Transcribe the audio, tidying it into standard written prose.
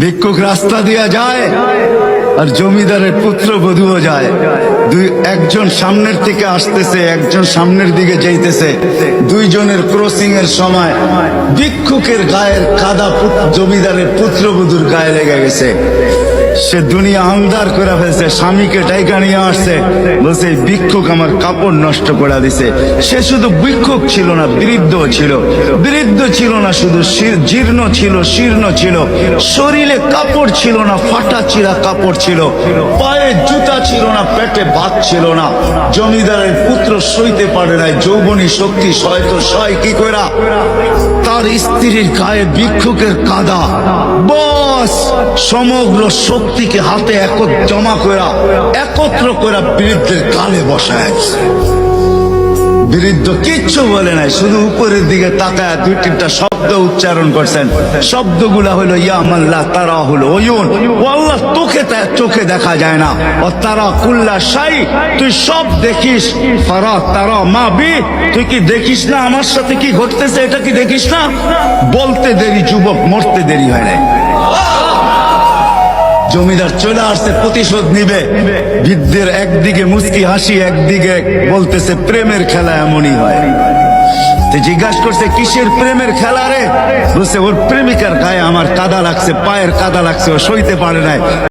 ভিক্ষুক রাস্তা দিয়া যায় আর জমিদারের পুত্রবধূও যায়। একজন সামনের থেকে আসতেছে, একজন সামনের দিকে যাইতেছে। দুইজনের ক্রসিং এর সময় ভিক্ষুকের গায়ের কাদা জমিদারের পুত্রবধূর গায়ে লেগে গেছে। সে দুনিয়া আন্ধার করে ফেলছে, স্বামীকে ডাইকা নিয়ে আসছে, বলছে ভিক্ষুক আমার কাপড় নষ্ট করে দিছে। সে শুধু ভিক্ষুক ছিল না, বৃদ্ধ ছিল। বৃদ্ধ ছিল না শুধু, জীর্ণ ছিল, শীর্ণ ছিল, শরীরে কাপড় ছিল না, ফাটা চিরা কাপড় ছিল, পায়ে জুতা ছিল না, পেটে ভাত ছিল না। জমিদারের পুত্র সইতে পারে নাই, যৌবনী শক্তি সয়তো সয় কি কইরা তার স্ত্রীর গায়ে ভিক্ষুকের কাদা। বস সমগ্র শক্তিকে হাতে জমা করা, একত্র করা বৃদ্ধের গালে বসায়। বৃদ্ধ কিচ্ছু বলে নাই, শুধু উপরের দিকে তাকায় দুই তিনটা শব্দ উচ্চারণ করছেন। শব্দগুলা হলো ইয়া মাল্লা তারা হলো ওয়ুন, ও আল্লাহ তোকে চোখে দেখা যায় না, ও তারা কুল্লা শাই তুই সব দেখিস, ফারা তারা মা বি তুই কি দেখিস না আমার সাথে কি ঘটতেছে, এটা কি দেখিস না? বলতে দেরি যুবক, মরতে দেরি হয় নাই। জমিদার চলে আসছে, প্রতিশোধ নিবে। বৃদ্ধের একদিকে মুস্কি হাসি, একদিকে বলতেছে প্রেমের খেলা এমনই হয়। জিজ্ঞাসা করছে কিসের প্রেমের খেলা রে? বলছে ওর প্রেমিকার গায়ে আমার কাদা লাগছে, পায়ের কাদা লাগছে, ও সইতে পারে নাই।